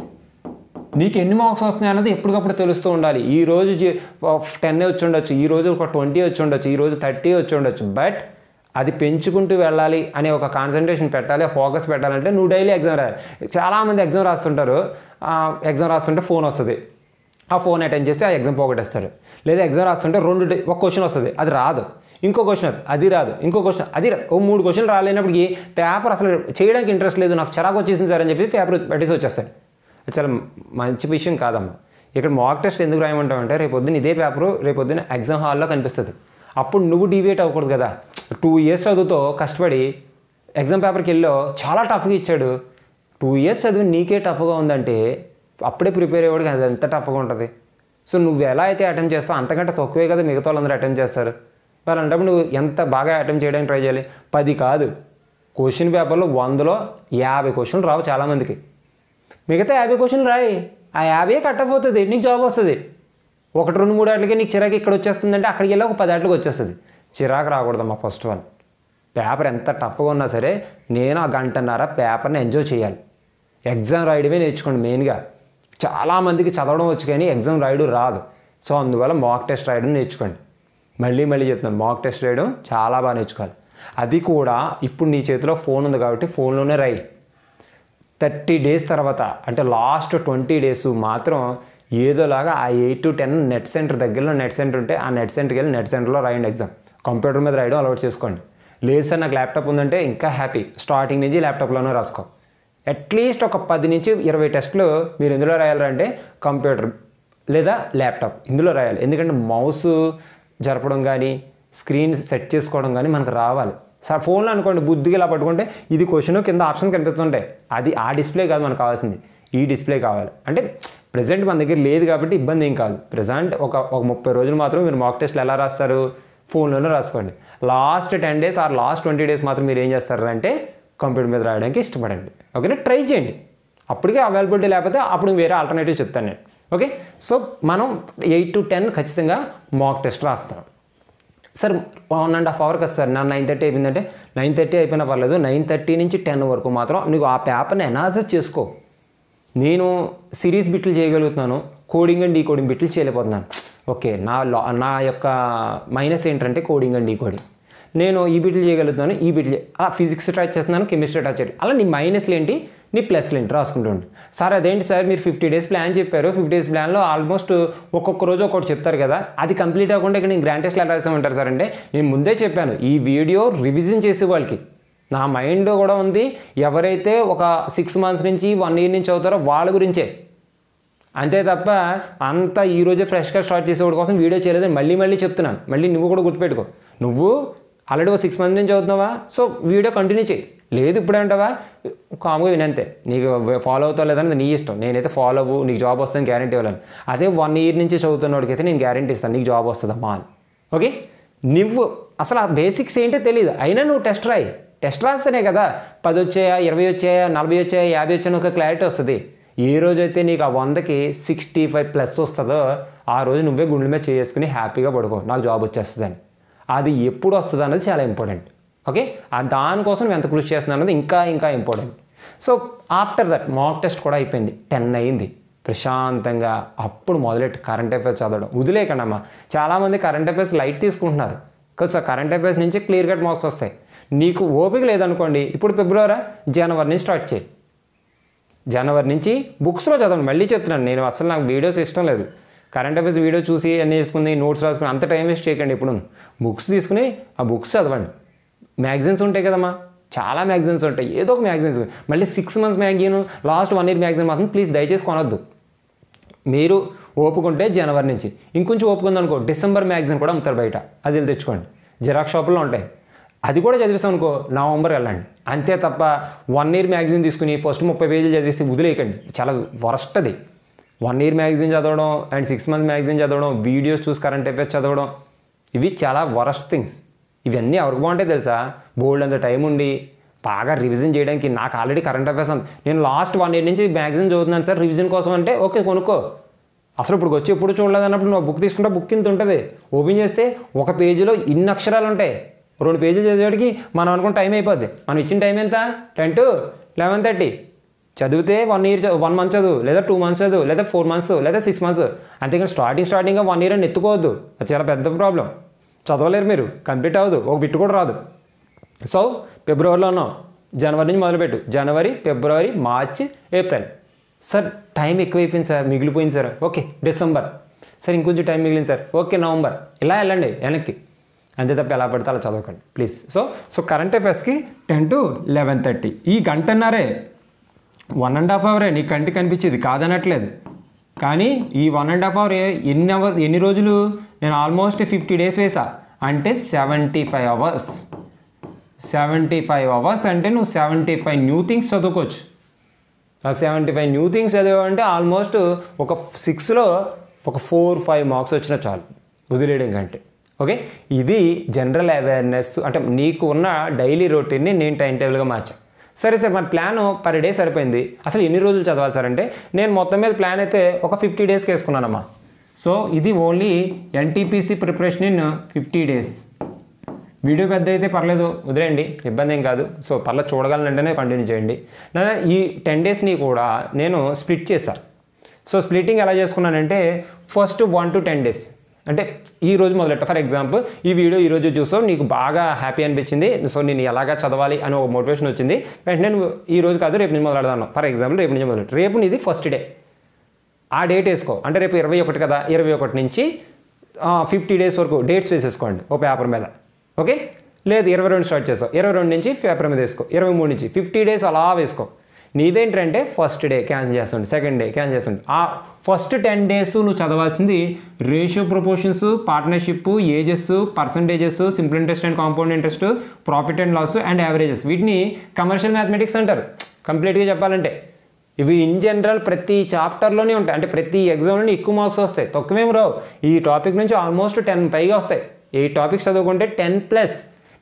Speaker 1: నీకు ఎన్ని మార్క్స్ వస్తున్నాయి అన్నది ఎప్పటికప్పుడు తెలుస్తూ ఉండాలి. ఈరోజు 10 వచ్చి ఉండొచ్చు, ఈరోజు ఒక 20 వచ్చి ఉండొచ్చు, ఈరోజు 30 వచ్చి ఉండొచ్చు, బట్ అది పెంచుకుంటూ వెళ్ళాలి అనే ఒక కాన్సన్ట్రేషన్ పెట్టాలి, ఫోకస్ పెట్టాలంటే నువ్వు డైలీ ఎగ్జామ్ రాయాలి. చాలామంది ఎగ్జామ్ రాస్తుంటారు, ఎగ్జామ్ రాస్తుంటే ఫోన్ వస్తుంది, ఆ ఫోన్ అటెండ్ చేస్తే ఆ ఎగ్జామ్ పోగొట్టేస్తారు. లేదా ఎగ్జామ్ రాస్తుంటే ఒక క్వశ్చన్ వస్తుంది, అది రాదు, ఇంకో క్వశ్చన్ అది రాదు, ఇంకో క్వశ్చన్ అది రాదు, 3 క్వశ్చన్లు రాలేనప్పటికీ పేపర్ అసలు చేయడానికి ఇంట్రెస్ట్ లేదు, నాకు చిరాకు వచ్చేసింది సార్ అని చెప్పి పేపర్ పెట్టేసి వచ్చేస్తాడు. చాలా మంచి విషయం కాదమ్మా. ఇక్కడ మాక్ టెస్ట్ ఎందుకు రాయమంటామంటే రేపొద్దున ఇదే పేపరు రేపొద్దున ఎగ్జామ్ హాల్లో కనిపిస్తుంది. అప్పుడు నువ్వు డీవియేట్ అవ్వకూడదు కదా. 2 years చదువుతో కష్టపడి ఎగ్జామ్ పేపర్కి వెళ్ళో చాలా టఫ్గా ఇచ్చాడు. 2 years చదివి నీకే టఫ్గా ఉందంటే అప్పుడే ప్రిపేర్ అయ్యేవాడికి అది ఎంత టఫ్గా ఉంటుంది. సో నువ్వు ఎలా అయితే అటెంప్ట్ చేస్తావు అంతకంటే తక్కువే కదా మిగతా వాళ్ళందరూ అటెంప్ట్ చేస్తారు. మరి అంటే నువ్వు ఎంత బాగా అటెంప్ట్ చేయడానికి ట్రై చేయాలి. 10 కాదు, క్వశ్చన్ పేపర్లో 100లో 50 క్వశ్చన్లు రావు చాలామందికి. మిగతా 50 క్వశ్చన్లు రాయి, ఆ 50 కట్టకపోతుంది, నీకు జాబ్ వస్తుంది. 1, 2, 3 ఆటలకి నీకు చిరాకు ఇక్కడ వచ్చేస్తుందంటే అక్కడికి వెళ్ళి ఒక 10 ఆటలకు వచ్చేస్తుంది. చిరాకు రాకూడదమ్మా. ఫస్ట్ వన్ పేపర్ ఎంత టఫ్గా ఉన్నా సరే నేను ఆ 1.5 గంట పేపర్ని ఎంజాయ్ చేయాలి. ఎగ్జామ్ రాయడమే నేర్చుకోండి మెయిన్గా. చాలామందికి చదవడం వచ్చు కానీ ఎగ్జామ్ రాయడం రాదు. సో అందువల్ల మాక్ టెస్ట్ రాయడం నేర్చుకోండి. మళ్ళీ చెప్తున్నాను, మాక్ టెస్ట్ రాయడం చాలా బాగా నేర్చుకోవాలి. అది కూడా ఇప్పుడు నీ చేతిలో ఫోన్ ఉంది కాబట్టి ఫోన్లోనే రాయి. 30 days తర్వాత అంటే లాస్ట్ 20 days మాత్రం ఏదోలాగా ఆ 8 to 10 నెట్ సెంటర్ దగ్గరలో నెట్ సెంటర్ ఉంటే ఆ నెట్ సెంటర్కి వెళ్ళి నెట్ సెంటర్లో రాయండి ఎగ్జామ్. కంప్యూటర్ మీద రాయడం అలవాటు చేసుకోండి. లేదు సార్ నాకు ల్యాప్టాప్ ఉందంటే ఇంకా హ్యాపీ, స్టార్టింగ్ నుంచి ల్యాప్టాప్లోనే రాసుకో. అట్లీస్ట్ ఒక 10 నుంచి 20 టెస్టులు మీరు ఎందులో రాయాలంటే కంప్యూటర్ లేదా ల్యాప్టాప్ ఇందులో రాయాలి. ఎందుకంటే మౌస్ జరపడం కానీ స్క్రీన్ సెట్ చేసుకోవడం కానీ మనకు రావాలి. సార్ ఫోన్లో అనుకోండి బుద్ధిగా ఇలా పట్టుకుంటే ఇది క్వశ్చన్ కింద ఆప్షన్ కనిపిస్తుంటాయి. అది ఆ డిస్ప్లే కాదు మనకు కావాల్సింది, ఈ డిస్ప్లే కావాలి. అంటే ప్రజెంట్ మన దగ్గర లేదు కాబట్టి ఇబ్బంది ఏం కాదు. ప్రజెంట్ ఒక 30 రోజులు మాత్రం మీరు మాక్ టెస్ట్లు ఎలా రాస్తారు, ఫోన్లోనే రాసుకోండి. Last 10 days or last 20 days మాత్రం మీరు ఏం చేస్తారు అంటే కంప్యూటర్ మీద రాయడానికి ఇష్టపడండి. ఓకేనా, ట్రై చేయండి. అప్పటికే అవైలబిలిటీ లేకపోతే అప్పుడు వేరే ఆల్టర్నేటివ్ చెప్తాను నేను. ఓకే, సో మనం 8 to 10 ఖచ్చితంగా మాక్ టెస్ట్ రాస్తాం. సార్ 1.5 hour కదా సార్, నా 9:30 అయిపోయిందంటే 9:30 అయిపోయినా పర్లేదు, 9:30 నుంచి 10 వరకు మాత్రం నువ్వు ఆ పేపర్ని ఎనాలిసిస్ చేసుకో. నేను సిరీస్ బిట్లు చేయగలుగుతున్నాను, కోడింగ్ అండ్ డీకోడింగ్ బిట్లు చేయలేకపోతున్నాను. ఓకే, నా యొక్క మైనస్ ఏంటంటే కోడింగ్ అండ్ డీకోడింగ్. నేను ఈ బిట్లు చేయగలుగుతున్నాను, ఈ బిట్లు ఫిజిక్స్ టచ్ చేస్తున్నాను, కెమిస్ట్రీ టచ్ చేయాలి. అలా నీ మైనస్లు ఏంటి, నీ ప్లస్లు ఏంటి రాసుకుంటుండే. సార్ అదేంటి సార్ మీరు 50 days ప్లాన్ చెప్పారు, 50 days ప్లాన్లో ఆల్మోస్ట్ ఒక్కొక్క రోజు ఒక్కొక్కటి చెప్తారు కదా, అది కంప్లీట్ అవ్వకుండా ఇక్కడ నేను గ్రాండ్ టెస్ట్లు ఎలా రాసామంటారు సార్ అంటే నేను ముందే చెప్పాను ఈ వీడియో రివిజన్ చేసే వాళ్ళకి నా మైండ్ కూడా ఉంది. ఎవరైతే ఒక 6 months నుంచి 1 year నుంచి అవుతారో వాళ్ళ గురించే, అంతే తప్ప అంతా ఈరోజే ఫ్రెష్గా స్టార్ట్ చేసేవాడి కోసం వీడియో చేయలేదని మళ్ళీ చెప్తున్నాను. మళ్ళీ నువ్వు కూడా గుర్తుపెట్టుకో, నువ్వు ఆల్రెడీ 6 months నుంచి అవుతున్నావా, సో వీడియో కంటిన్యూ చేయి. లేదు ఇప్పుడే అంటావా కామ్గా వినంతే, నీకు ఫాలో అవుతావు లేదని నీ ఇష్టం. నేనైతే ఫాలో అవ్వు, నీకు జాబ్ వస్తుందని గ్యారంటీ ఇవ్వలేను. అదే 1 year నుంచి చదువుతున్నోడికి అయితే నేను గ్యారంటీ ఇస్తాను నీకు జాబ్ వస్తుందమ్మా అని. ఓకే, నువ్వు అసలు ఆ బేసిక్స్ ఏంటో తెలియదు అయినా నువ్వు టెస్ట్ రాయి. టెస్ట్ రాస్తేనే కదా 10 వచ్చాయా, 20 వచ్చాయా, 40 వచ్చాయా, 50 వచ్చాయని ఒక క్లారిటీ వస్తుంది. ఏ రోజైతే నీకు ఆ 100కి 65+ వస్తుందో ఆ రోజు నువ్వే గుండెల మీద చేసుకుని హ్యాపీగా పడుకో, నాకు జాబ్ వచ్చేస్తుందని. అది ఎప్పుడు వస్తుంది అన్నది చాలా ఇంపార్టెంట్. ఓకే, దానికోసం నువ్వు ఎంత కృషి చేస్తున్నావు అన్నది ఇంకా important. So after that mock test కూడా అయిపోయింది, 10 అయింది. ప్రశాంతంగా అప్పుడు మొదలెట్టి కరెంట్ అఫైర్స్ చదవడం వదిలేకండి అమ్మా. చాలామంది కరెంట్ అఫైర్స్ లైట్ తీసుకుంటున్నారు కదా. కరెంట్ అఫైర్స్ నుంచి క్లియర్ కట్ మార్క్స్ వస్తాయి. నీకు ఓపిక లేదనుకోండి, ఇప్పుడు జనవరి నుంచి స్టార్ట్ చేయి. జనవరి నుంచి బుక్స్లో చదవండి. మళ్ళీ చెప్తున్నాను, నేను అసలు నాకు వీడియోస్ ఇష్టం లేదు. కరెంట్ అఫైర్స్ వీడియో చూసి అన్నీ చేసుకుని నోట్స్ రాసుకుని అంత టైం వేస్ట్ చేయకండి. ఇప్పుడు బుక్స్ తీసుకుని ఆ బుక్స్ చదవండి. మ్యాగజైన్స్ ఉంటాయి కదమ్మా, చాలా మ్యాగజైన్స్ ఉంటాయి, ఏదో ఒక మ్యాగజైన్స్. మళ్ళీ 6 months magazine, last 1 year magazine మాత్రం ప్లీజ్ దయచేసి కొనొద్దు. మీరు ఓపుకుంటే జనవరి నుంచి, ఇంకొంచెం ఓపుకుందనుకో డిసెంబర్ మ్యాగజైన్ కూడా అమ్ముతారు బయట, అది వెళ్ళి తెచ్చుకోండి. జిరాక్స్ షాపుల్లో ఉంటాయి, అది కూడా చదివేసాం అనుకో నవంబర్ వెళ్ళండి. అంతే తప్ప 1 year మ్యాగజైన్ తీసుకుని ఫస్ట్ 30 pages చదివేసి వదిలేయకండి, చాలా వరస్ట్ అది. 1 year మ్యాగజైన్ చదవడం అండ్ 6 months మ్యాగజైన్ చదవడం, వీడియోస్ చూసి కరెంట్ అఫైర్స్ చదవడం, ఇవి చాలా వరస్ట్ థింగ్స్. ఇవన్నీ ఎవరికి బాగుంటాయి తెలుసా, బోల్డ్ అంత టైం ఉండి బాగా రివిజన్ చేయడానికి. నాకు ఆల్రెడీ కరెంట్ అఫైర్స్ నేను లాస్ట్ 1 year నుంచి మ్యాగజైన్ చదువుతున్నాను సార్ రివిజన్ కోసం అంటే ఓకే కొనుక్కో. అసలు ఇప్పుడు వచ్చి ఎప్పుడు చూడలేదు అన్నప్పుడు నువ్వు బుక్ తీసుకుంటే బుక్ ఇంత ఉంటుంది, ఓపెన్ చేస్తే ఒక పేజీలో ఇన్ని అక్షరాలు ఉంటాయి. 2 pages చదివేటికి మనం అనుకున్న టైం అయిపోద్ది. మనం ఇచ్చిన టైం ఎంత 10 to 11:30. చదివితే 1 month చదువు, లేదా 2 months చదువు, లేదా 4 months, లేదా 6 months. అంతేకాని స్టార్టింగ్గా 1 year అని ఎత్తుకోవద్దు, అది చాలా పెద్ద ప్రాబ్లం. చదవలేరు మీరు, కంప్లీట్ అవ్వదు, ఒక బిట్ కూడా రాదు. సో ఫిబ్రవరిలో ఉన్నాం, జనవరి నుంచి మొదలుపెట్టు. జనవరి, ఫిబ్రవరి, మార్చి, ఏప్రిల్. సార్ టైం ఎక్కువైపోయింది సార్, మిగిలిపోయింది సార్, ఓకే డిసెంబర్. సార్ ఇంకొంచెం టైం మిగిలింది సార్, ఓకే నవంబర్. ఇలా వెళ్ళండి వెనక్కి, అంతే తప్ప ఎలా పడితే అలా చదవకండి ప్లీజ్. సో కరెంట్ అఫైర్స్కి 10 to 11:30 ఈ 1.5 1.5 అవరే నీ కంటికి కనిపించేది కాదనట్లేదు. కానీ ఈ 1.5 అవర్ ఎన్ని రోజులు నేను ఆల్మోస్ట్ 50 డేస్ వేసా అంటే 75 అవర్స్. 75 అవర్స్ అంటే నువ్వు 75 న్యూ థింగ్స్ చదువుకోవచ్చు. ఆ 75 న్యూ థింగ్స్ చదివావంటే ఆల్మోస్ట్ ఒక 6లో ఒక 4-5 మార్క్స్ వచ్చినా చాలు వదిలేయడం కంటే. ఓకే, ఇది జనరల్ అవేర్నెస్. అంటే నీకు ఉన్న డైలీ రొటీన్ని నేను టైం టేబుల్గా మార్చాను. సరే సార్ మన ప్లాన్ పర్ డే సరిపోయింది, అసలు ఎన్ని రోజులు చదవాలి సార్ అంటే నేను మొత్తం మీద ప్లాన్ అయితే ఒక 50 డేస్కి వేసుకున్నానమ్మా. సో ఇది only NTPC preparation in 50 days. Video పెద్ద అయితే పర్లేదు వదిలేయండి, ఇబ్బంది ఏం కాదు. సో పర్లేదు చూడగలనంటేనే కంటిన్యూ చేయండి. ఈ 10 డేస్ని కూడా నేను స్ప్లిట్ చేశాను. సో స్ప్లిట్టింగ్ ఎలా చేసుకున్నానంటే ఫస్ట్ 1 to 10 డేస్ అంటే ఈ రోజు మొదలెట్ట. ఫర్ ఎగ్జాంపుల్ ఈ వీడియో ఈరోజు చూసావు, నీకు బాగా హ్యాపీ అనిపించింది, సో నేను ఎలాగా చదవాలి అని ఒక మోటివేషన్ వచ్చింది, వెంటనే నువ్వు ఈ రోజు కాదు రేపు నుంచి మొదలెడతాను. ఫర్ ఎగ్జాంపుల్ రేపు నుంచి మొదలెట్టు. రేపు నీది ఫస్ట్ డే, ఆ డేట్ వేసుకో. అంటే రేపు 21 కదా, 21 నుంచి 50 డేస్ వరకు డేట్స్ వేసేసుకోండి ఓ పేపర్ మీద. ఓకే, లేదు 22 స్టార్ట్ చేస్తావు, 22 నుంచి పేపర్ మీద వేసుకో, 23 నుంచి 50 డేస్ అలా వేసుకో. నీదేంటంటే ఫస్ట్ డే క్యాన్సిల్ చేస్తుండే, సెకండ్ డే క్యాన్సిల్ చేస్తుండే. ఆ ఫస్ట్ 10 డేస్ నువ్వు చదవాల్సింది ratio proportions, partnership, ages, percentages, simple interest and compound interest, profit and loss and averages. వీటిని కమర్షియల్ మ్యాథమెటిక్స్ అంటారు కంప్లీట్గా చెప్పాలంటే. ఇవి ఇన్ జనరల్ ప్రతి చాప్టర్లోనే ఉంటాయి. అంటే ప్రతి ఎగ్జామ్లోనే ఎక్కువ మార్క్స్ వస్తాయి, తక్కువేం రావు. ఈ టాపిక్ నుంచి ఆల్మోస్ట్ 10 పైగా వస్తాయి. 8 టాపిక్స్ చదువుకుంటే 10+,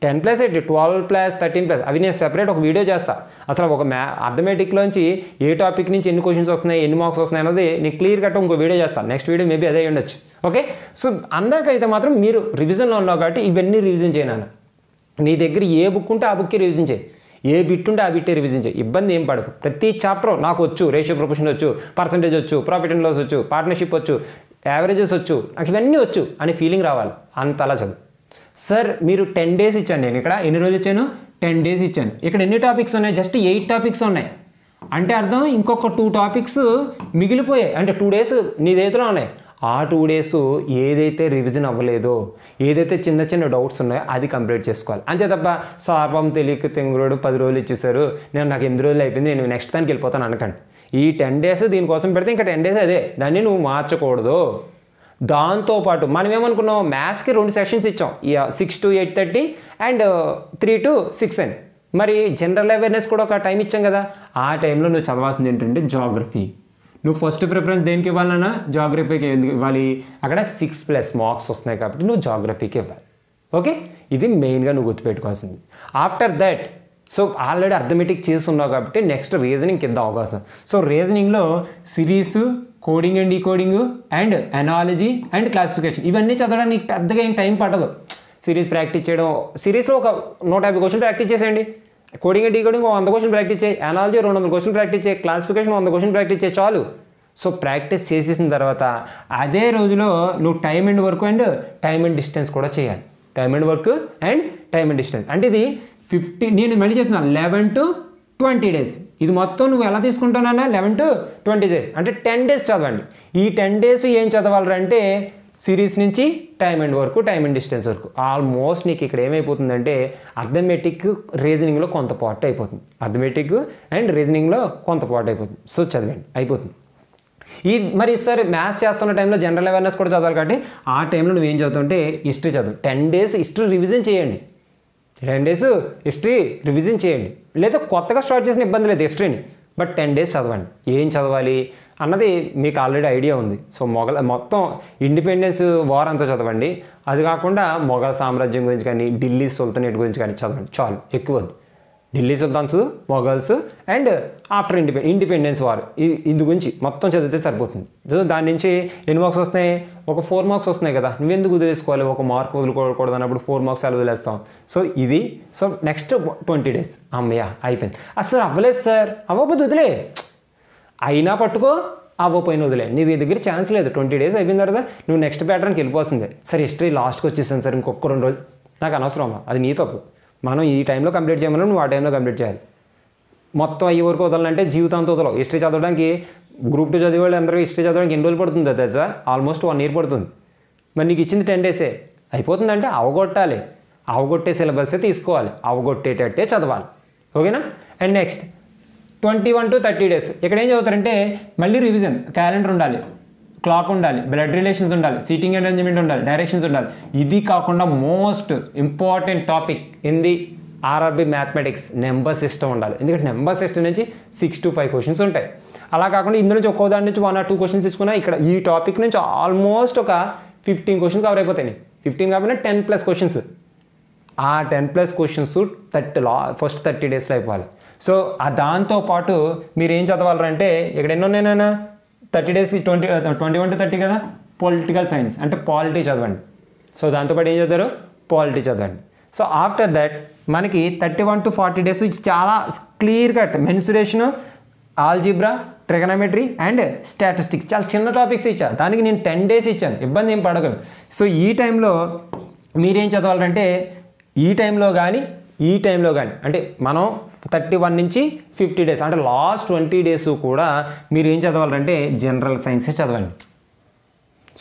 Speaker 1: 10+, 12+, 13+. అవి నేను సెపరేట్ ఒక వీడియో చేస్తా. అసలు ఒక అర్థమెటిక్లోంచి ఏ టాపిక్ నుంచి ఎన్ని క్వశ్చన్స్ వస్తున్నాయి, ఎన్ని మార్క్స్ వస్తున్నాయి అన్నది నేను క్లియర్ కట్ ఇంకో వీడియో చేస్తాను. నెక్స్ట్ వీడియో మేబీ అదే ఉండొచ్చు. ఓకే, సో అందరికైతే మాత్రం మీరు రివిజన్లో ఉన్నావు కాబట్టి ఇవన్నీ రివిజన్ చేయను. నీ దగ్గర ఏ బుక్ ఉంటే ఆ బుక్కి రివిజన్ చేయి, ఏ బిట్ ఉంటే ఆ బిట్టే రివిజన్ చేయి, ఇబ్బంది ఏం పడకు. ప్రతి చాప్టర్ నాకు వచ్చు, రేషియో ప్రొపోర్షన్ వచ్చు, పర్సంటేజ్ వచ్చు, ప్రాఫిట్ అండ్ లాస్ వచ్చు, పార్ట్నర్షిప్ వచ్చు, యావరేజెస్ వచ్చు, నాకు ఇవన్నీ వచ్చు అనే ఫీలింగ్ రావాలి. అంతలా చదువు. సార్ మీరు 10 డేస్ ఇచ్చాను, నేను ఇక్కడ ఎన్ని రోజులు ఇచ్చాను, 10 డేస్ ఇచ్చాను. ఇక్కడ ఎన్ని టాపిక్స్ ఉన్నాయి, జస్ట్ 8 టాపిక్స్ ఉన్నాయి. అంటే అర్థం ఇంకొక 2 టాపిక్స్ మిగిలిపోయాయి. అంటే 2 డేస్ నీ దగ్గరలో ఉన్నాయి. ఆ 2 డేస్ ఏదైతే రివిజన్ అవ్వలేదో, ఏదైతే చిన్న చిన్న డౌట్స్ ఉన్నాయో అది కంప్లీట్ చేసుకోవాలి. అంతే తప్ప సాపం తెలియక తెంగురోడు 10 రోజులు ఇచ్చేసారు, నాకు 8 రోజులు అయిపోయింది, నేను నెక్స్ట్ పనికి వెళ్ళిపోతాను అనకండి. ఈ 10 డేస్ దీనికోసం పెడితే ఇంకా 10 డేస్ అదే, దాన్ని నువ్వు మార్చకూడదు. దాంతోపాటు మనం ఏమనుకున్నాం, మ్యాథ్స్కి 2 సెషన్స్ ఇచ్చాం, 6 to 8:30 అండ్ 3 to 6 అని. మరి జనరల్ అవేర్నెస్ కూడా ఒక టైం ఇచ్చాం కదా, ఆ టైంలో నువ్వు చదవాల్సింది ఏంటంటే జాగ్రఫీ. నువ్వు ఫస్ట్ ప్రిఫరెన్స్ దేనికి ఇవ్వాలన్నా జాగ్రఫీకి ఇవ్వాలి. అక్కడ 6+ మార్క్స్ వస్తున్నాయి కాబట్టి నువ్వు జాగ్రఫీకి ఇవ్వాలి. ఓకే, ఇది మెయిన్గా నువ్వు గుర్తుపెట్టుకోవాల్సింది. After that so already arithmetic చేస్తున్నావు కాబట్టి నెక్స్ట్ రీజనింగ్కి ఇద్దాం అవకాశం. సో రీజనింగ్లో series, coding and decoding and analogy and classification ఇవన్నీ చదవడానికి పెద్దగా ఏం టైం పట్టదు. సిరీస్ ప్రాక్టీస్ చేయడం, సిరీస్లో ఒక 150 క్వశ్చన్ ప్రాక్టీస్ చేసేయండి, coding and decoding 100 question practice చేయి, అనాలజీ 200 క్వశ్చన్ ప్రాక్టీస్ చేయి, క్లాసిఫికేషన్ 100 క్వశ్చన్ ప్రాక్టీస్ చేయి, చాలు. సో ప్రాక్టీస్ చేసేసిన తర్వాత అదే రోజులో నువ్వు time and work and time and distance కూడా చేయాలి. Time and work and time and distance అంటే ఇది 50, నేను మళ్ళీ చెప్తున్నాను 11 to 20 డేస్. ఇది మొత్తం నువ్వు ఎలా తీసుకుంటానన్నా 11 to 20 డేస్ అంటే 10 డేస్ చదవండి. ఈ 10 డేస్ ఏం చదవాలంటే సిరీస్ నుంచి time and work, time and distance వరకు. ఆల్మోస్ట్ నీకు ఇక్కడ ఏమైపోతుందంటే అర్థమెటిక్ రీజనింగ్లో కొంత పార్ట్ అయిపోతుంది, అర్థమెటిక్ అండ్ రీజనింగ్లో కొంత పార్ట్ అయిపోతుంది. సో చదవండి, అయిపోతుంది. మరి సార్ మ్యాథ్స్ చేస్తున్న టైంలో జనరల్ అవేర్నెస్ కూడా చదవాలి కాబట్టి ఆ టైంలో నువ్వు ఏం చదువుతుంటే హిస్టరీ చదువు. 10 డేస్ హిస్టరీ రివిజన్ చేయండి, 10 డేస్ హిస్టరీ రివిజన్ చేయండి. లేదా కొత్తగా స్టార్ట్ చేసిన ఇబ్బంది లేదు హిస్టరీని, బట్ 10 డేస్ చదవండి. ఏం చదవాలి అన్నది మీకు ఆల్రెడీ ఐడియా ఉంది. సో మొత్తం ఇండిపెండెన్స్ వార్ అంతా చదవండి. అది కాకుండా మొఘల్ సామ్రాజ్యం గురించి కానీ ఢిల్లీ సుల్తానేట్ గురించి కానీ చదవండి, చాలు, ఎక్కువ వద్దు. Delhi sultans, Mughals and after independence war ఇందు గురించి మొత్తం చదివితే సరిపోతుంది. సో దాని నుంచి ఎన్ని మార్క్స్ వస్తున్నాయి, ఒక 4 మార్క్స్ వస్తున్నాయి కదా, నువ్వెందుకు వదిలేసుకోవాలి, ఒక మార్క్ వదులుకోకూడదు అన్నప్పుడు 4 మార్క్స్ అలా వదిలేస్తాం. సో ఇది సో నెక్స్ట్ 20 డేస్ అమ్మయ్య అయిపోయింది. అసలు అవ్వలేదు సార్, అవ్వకపోతే వదిలే, అయినా పట్టుకో, అవ్వపోయిన వదిలే, నీ దగ్గర ఛాన్స్ లేదు. 20 డేస్ అయిపోయిన తర్వాత నువ్వు నెక్స్ట్ ప్యాటర్న్కి వెళ్ళిపోతుంది. సరే హిస్టరీ లాస్ట్కి వచ్చేసాను సార్, ఇంకొక 2 రోజులు, నాకు అనవసరం, అది నీ తప్పు. మనం ఈ టైంలో కంప్లీట్ చేయమని నువ్వు ఆ టైంలో కంప్లీట్ చేయాలి. మొత్తం అయ్యే వరకు వదలంటే జీవితాంతో వదలవు. హిస్టరీ చదవడానికి గ్రూప్ 2 చదివే వాళ్ళు అందరూ హిస్టరీ చదవడానికి ఎన్ని రోజులు పడుతుంది తెలుసా, ఆల్మోస్ట్ 1 year పడుతుంది. మరి నీకు ఇచ్చింది 10 డేసే అయిపోతుందంటే అవగొట్టాలి, అవగొట్టే సిలబస్సే తీసుకోవాలి, అవగొట్టేటట్టే చదవాలి. ఓకేనా? And next 21 to 30 days. ఇక్కడ ఏం చదువుతారంటే మళ్ళీ రివిజన్, క్యాలెండర్ ఉండాలి, క్లాక్ ఉండాలి, బ్లడ్ రిలేషన్స్ ఉండాలి, సీటింగ్ అరేంజ్మెంట్ ఉండాలి, డైరెక్షన్స్ ఉండాలి. ఇది కాకుండా most important topic in the RRB mathematics number system ఉండాలి. ఎందుకంటే నెంబర్ సిస్టమ్ నుంచి 6 to 5 క్వశ్చన్స్ ఉంటాయి. అలా కాకుండా ఇందులో నుంచి ఒక్కో దాని నుంచి 1 or 2 క్వశ్చన్స్ తీసుకున్నా ఇక్కడ ఈ టాపిక్ నుంచి ఆల్మోస్ట్ ఒక 15 క్వశ్చన్స్ కవర్ అయిపోతాయి. 15 కాకపోయినా 10+ క్వశ్చన్స్. ఆ 10+ క్వశ్చన్స్ ఫస్ట్ 30 డేస్లో అయిపోవాలి. సో దాంతోపాటు మీరు ఏం చదవాలంటే ఇక్కడ ఎన్నో ఉన్నాయినా 30 డేస్ 21 to 30 కదా. పొలిటికల్ సైన్స్ అంటే పాలిటీ చదవండి. సో దాంతోపాటు ఏం చదువుతారు, పాలిటీ చదవండి. సో ఆఫ్టర్ దట్ మనకి 31 to 40 డేస్ చాలా clear cut mensuration, algebra, trigonometry and statistics చాలా చిన్న టాపిక్స్ ఇచ్చాను. దానికి నేను 10 డేస్ ఇచ్చాను, ఇబ్బంది ఏం పడగలను. సో ఈ టైంలో మీరేం చదవాలంటే ఈ టైంలో కానీ అంటే మనం 31 నుంచి 50 డేస్ అంటే లాస్ట్ 20 డేస్ కూడా మీరు ఏం చదవాలంటే జనరల్ సైన్సే చదవండి.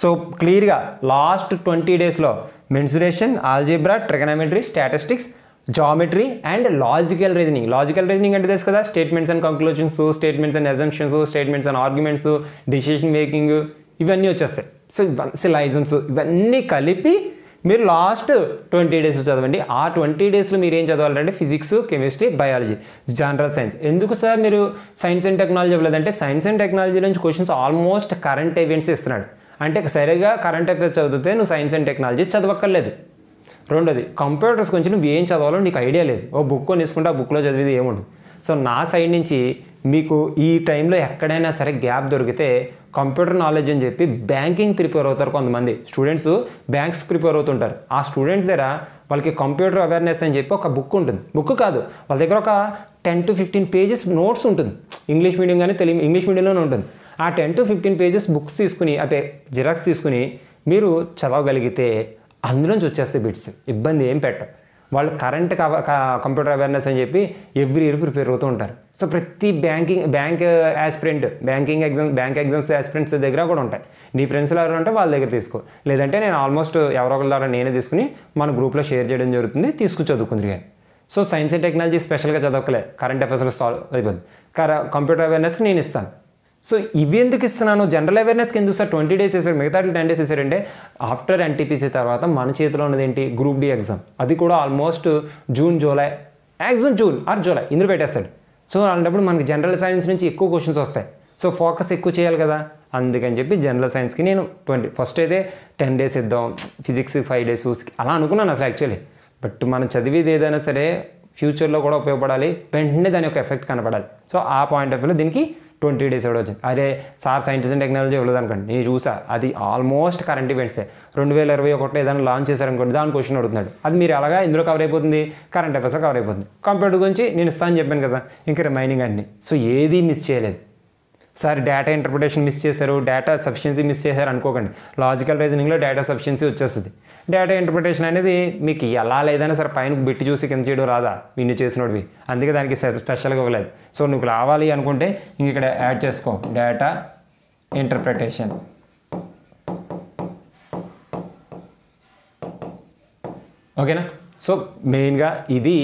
Speaker 1: సో క్లియర్గా లాస్ట్ 20 డేస్లో mensuration, algebra, trigonometry, statistics, geometry and logical reasoning అంటే తెలుసు కదా. Statements and conclusions, statements and assumptions, statements and arguments, decision making ఇవన్నీ వచ్చేస్తాయి. సో సిలాయిజమ్స్ ఇవన్నీ కలిపి మీరు లాస్ట్ 20 డేస్ చదవండి. ఆ 20 డేస్లో మీరు ఏం చదవాలంటే physics, chemistry, biology, general science. ఎందుకు సార్ మీరు సైన్స్ అండ్ టెక్నాలజీ ఇవ్వలేదంటే సైన్స్ అండ్ టెక్నాలజీ నుంచి క్వశ్చన్స్ ఆల్మోస్ట్ కరెంట్ ఈవెంట్స్ ఇస్తున్నాడు. అంటే సరిగా కరెంట్ అఫైర్స్ చదివితే నువ్వు సైన్స్ అండ్ టెక్నాలజీ చదవక్కర్లేదు. రెండోది కంప్యూటర్స్ గురించి నువ్వు ఏం చదవాలో నీకు ఐడియా లేదు. ఓ బుక్ తీసుకుంటే ఆ బుక్లో చదివేది ఏముండదు. సో నా సైడ్ నుంచి మీకు ఈ టైంలో ఎక్కడైనా సరే గ్యాప్ దొరికితే కంప్యూటర్ నాలెడ్జ్ అని చెప్పి బ్యాంకింగ్ ప్రిపేర్ అవుతారు కొంతమంది స్టూడెంట్స్, బ్యాంక్స్ ప్రిపేర్ అవుతుంటారు. ఆ స్టూడెంట్స్ దగ్గర వాళ్ళకి కంప్యూటర్ అవేర్నెస్ అని చెప్పి ఒక బుక్ ఉంటుంది. బుక్ కాదు, వాళ్ళ దగ్గర ఒక 10 to 15 పేజెస్ నోట్స్ ఉంటుంది. ఇంగ్లీష్ మీడియం కానీ ఇంగ్లీష్ మీడియంలోనే ఉంటుంది. ఆ 10 to 15 పేజెస్ బుక్స్ తీసుకుని అదే జిరాక్స్ తీసుకుని మీరు చదవగలిగితే అందులోంచి వచ్చేస్తే బిట్స్, ఇబ్బంది ఏం పెట్టవు. వాళ్ళు కంప్యూటర్ అవేర్నెస్ అని చెప్పి ఎవ్రీ ఇయర్ ప్రిపేర్ అవుతూ ఉంటారు. సో ప్రతి బ్యాంక్ ఎగ్జామ్స్ యాస్పిరెంట్స్ దగ్గర కూడా ఉంటాయి. నీ ఫ్రెండ్స్లో ఎవరు ఉంటే వాళ్ళ దగ్గర తీసుకో, లేదంటే నేను ఆల్మోస్ట్ ఎవరో ఒకరి ద్వారా నేనే తీసుకుని మన గ్రూప్లో షేర్ చేయడం జరుగుతుంది, తీసుకుని చదువుకుంది. కానీ సో సైన్స్ అండ్ టెక్నాలజీ స్పెషల్గా చదవకలే, కరెంట్ అఫైర్స్లో సాల్వ్ అయిపోతుంది. కంప్యూటర్ అవేర్నెస్కి నేను ఇస్తాను. సో ఇవి ఎందుకు ఇస్తున్నాను, జనరల్ అవేర్నెస్కి ఎందుకు సార్ 20 డేస్ వేసారు, మిగతా 10 డేస్ వేసారంటే ఆఫ్టర్ ఎన్టీపీసీ తర్వాత మన చేతిలో ఉన్నది ఏంటి, గ్రూప్ డి ఎగ్జామ్. అది కూడా ఆల్మోస్ట్ జూన్ ఆర్ జూలై ఇందులో పెట్టేస్తాడు. సో అలాంటప్పుడు మనకి జనరల్ సైన్స్ నుంచి ఎక్కువ క్వశ్చన్స్ వస్తాయి. సో ఫోకస్ ఎక్కువ చేయాలి కదా, అందుకని చెప్పి జనరల్ సైన్స్కి నేను ఫస్ట్ అయితే 10 డేస్ ఇద్దాం, ఫిజిక్స్ 5 డేస్ అలా అనుకున్నాను అసలు యాక్చువల్లీ. బట్ మనం చదివేది ఏదైనా సరే ఫ్యూచర్లో కూడా ఉపయోగపడాలి, వెంటనే దాని యొక్క ఎఫెక్ట్ కనపడాలి. సో ఆ పాయింట్ ఆఫ్ వ్యూలో దీనికి 20 డేస్ కూడా వచ్చింది. అదే సార్ సైన్స్ అండ్ టెక్నాలజీ ఇవ్వలేదు అనుకోండి, నేను చూసా అది ఆల్మోస్ట్ కరెంట్ ఈవెంట్సే. 2021 ఏదైనా లాంచ్ చేశారనుకోండి, దాని క్వశ్చన్ అడుగుతున్నాడు. అది మీరు అలాగా ఇందులో కవర్ అయిపోతుంది, కరెంట్ అఫైర్స్ కవర్ అయిపోతుంది. కంప్యూటర్ గురించి నేను ఇస్తాను చెప్పాను కదా, ఇంకా రిమైనింగ్ అన్నీ. సో ఏది మిస్ చేయలేదు సార్. డేటా ఇంటర్ప్రిటేషన్ మిస్ చేశారు, డేటా సఫిషియన్సీ మిస్ చేశారు అనుకోకండి. లాజికల్ రీజనింగ్లో డేటా సఫిషియన్సీ వచ్చేస్తుంది. డేటా ఇంటర్ప్రిటేషన్ అనేది మీకు ఎలా లేదైనా సరే పైన బిట్టి చూసి కింద చేయడం రాదా, ఇన్ని చేసినోడివి, అందుకే దానికి స్పెషల్గా ఇవ్వలేదు. సో నువ్వు రావాలి అనుకుంటే ఇంక ఇక్కడ యాడ్ చేసుకో డేటా ఇంటర్ప్రిటేషన్. ఓకేనా. సో మెయిన్గా ఇది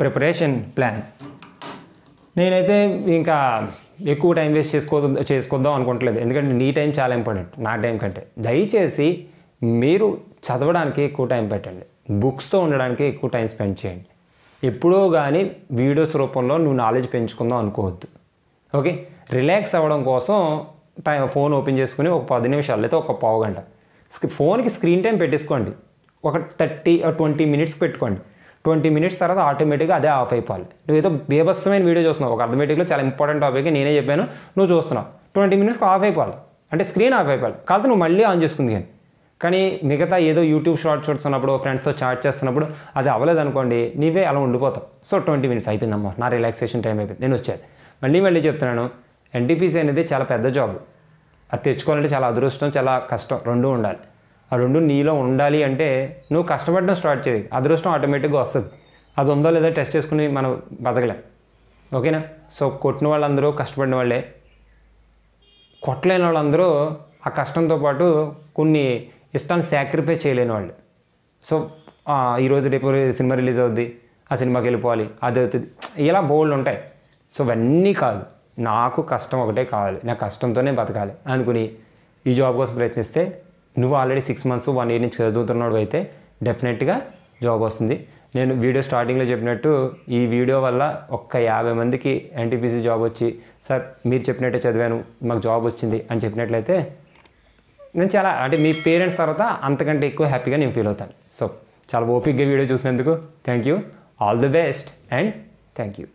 Speaker 1: ప్రిపరేషన్ ప్లాన్. నేనైతే ఇంకా ఎక్కువ టైం వేస్ట్ చేసుకొద్దాం అనుకోవట్లేదు, ఎందుకంటే నీ టైం చాలా ఇంపార్టెంట్ నా టైం కంటే. దయచేసి మీరు చదవడానికి ఎక్కువ టైం పెట్టండి, బుక్స్తో ఉండడానికి ఎక్కువ టైం స్పెండ్ చేయండి. ఎప్పుడో కానీ వీడియోస్ రూపంలో నువ్వు నాలెడ్జ్ పెంచుకుందాం అనుకోవద్దు. ఓకే, రిలాక్స్ అవ్వడం కోసం ఫోన్ ఓపెన్ చేసుకుని ఒక 10 నిమిషాలు అయితే ఒక పావు గంట ఫోన్కి స్క్రీన్ టైం పెట్టేసుకోండి. ఒక 30 or 20 మినిట్స్ పెట్టుకోండి. 20 మినిట్స్ తర్వాత ఆటోమేటిక్గా అదే ఆఫ్ అయిపోవాలి. నువ్వేదో బేబస్సమైన వీడియో చూస్తున్నావు, ఒక అర్థమెటిక్లో చాలా ఇంపార్టెంట్ టాపిక్ నేనే చెప్పాను, నువ్వు చూస్తున్నావు, 20 మినిట్స్కి ఆఫ్ అయిపోవాలి, అంటే స్క్రీన్ ఆఫ్ అయిపోవాలి. కాబట్టి నువ్వు మళ్ళీ ఆన్ చేసుకుంది. కానీ మిగతా ఏదో యూట్యూబ్ షార్ట్స్ చూస్తున్నప్పుడు ఫ్రెండ్స్తో చాట్ చేస్తున్నప్పుడు అది అవ్వలేదు అనుకోండి, నీవే అలా ఉండిపోతావు. సో 20 మినిట్స్ అయిపోయిందమ్మా, నా రిలాక్సేషన్ టైం అయిపోయింది, నేను వచ్చేది. మళ్ళీ చెప్తున్నాను, ఎన్టీపీసీ అనేది చాలా పెద్ద జాబ్. అది తెచ్చుకోవాలంటే చాలా అదృష్టం, చాలా కష్టం, రెండూ ఉండాలి. ఆ రెండు నీలో ఉండాలి అంటే నువ్వు కష్టపడడం స్టార్ట్ చేయి, అదృష్టం ఆటోమేటిక్గా వస్తుంది. అది ఉందో లేదో టెస్ట్ చేసుకుని మనం బతకలేం. ఓకేనా. సో కొట్టిన వాళ్ళందరూ కష్టపడిన వాళ్ళే, కొట్టలేని వాళ్ళందరూ ఆ కష్టంతో పాటు కొన్ని ఇష్టాన్ని సాక్రిఫైస్ చేయలేని వాళ్ళు. సో ఈరోజు రేపు సినిమా రిలీజ్ అవుద్ది, ఆ సినిమాకి వెళ్ళిపోవాలి, అది అవుతుంది, ఇలా బోల్డ్ ఉంటాయి. సో ఇవన్నీ కాదు, నాకు కష్టం ఒకటే కావాలి, నా కష్టంతోనే బతకాలి అనుకుని ఈ జాబ్ కోసం ప్రయత్నిస్తే నువ్వు ఆల్రెడీ 6 months 1 year నుంచి చదువుతున్నాడు అయితే డెఫినెట్గా జాబ్ వస్తుంది. నేను వీడియో స్టార్టింగ్లో చెప్పినట్టు ఈ వీడియో వల్ల ఒక్క 50 మందికి ఎన్టీపీసీ జాబ్ వచ్చి సార్ మీరు చెప్పినట్టే చదివాను మాకు జాబ్ వచ్చింది అని చెప్పినట్లయితే నేను చాలా అంటే మీ పేరెంట్స్ తర్వాత అంతకంటే ఎక్కువ హ్యాపీగా నేను ఫీల్ అవుతాను. సో చాలా ఓపిక్గా వీడియో చూసినందుకు thank you. All the best and thank you.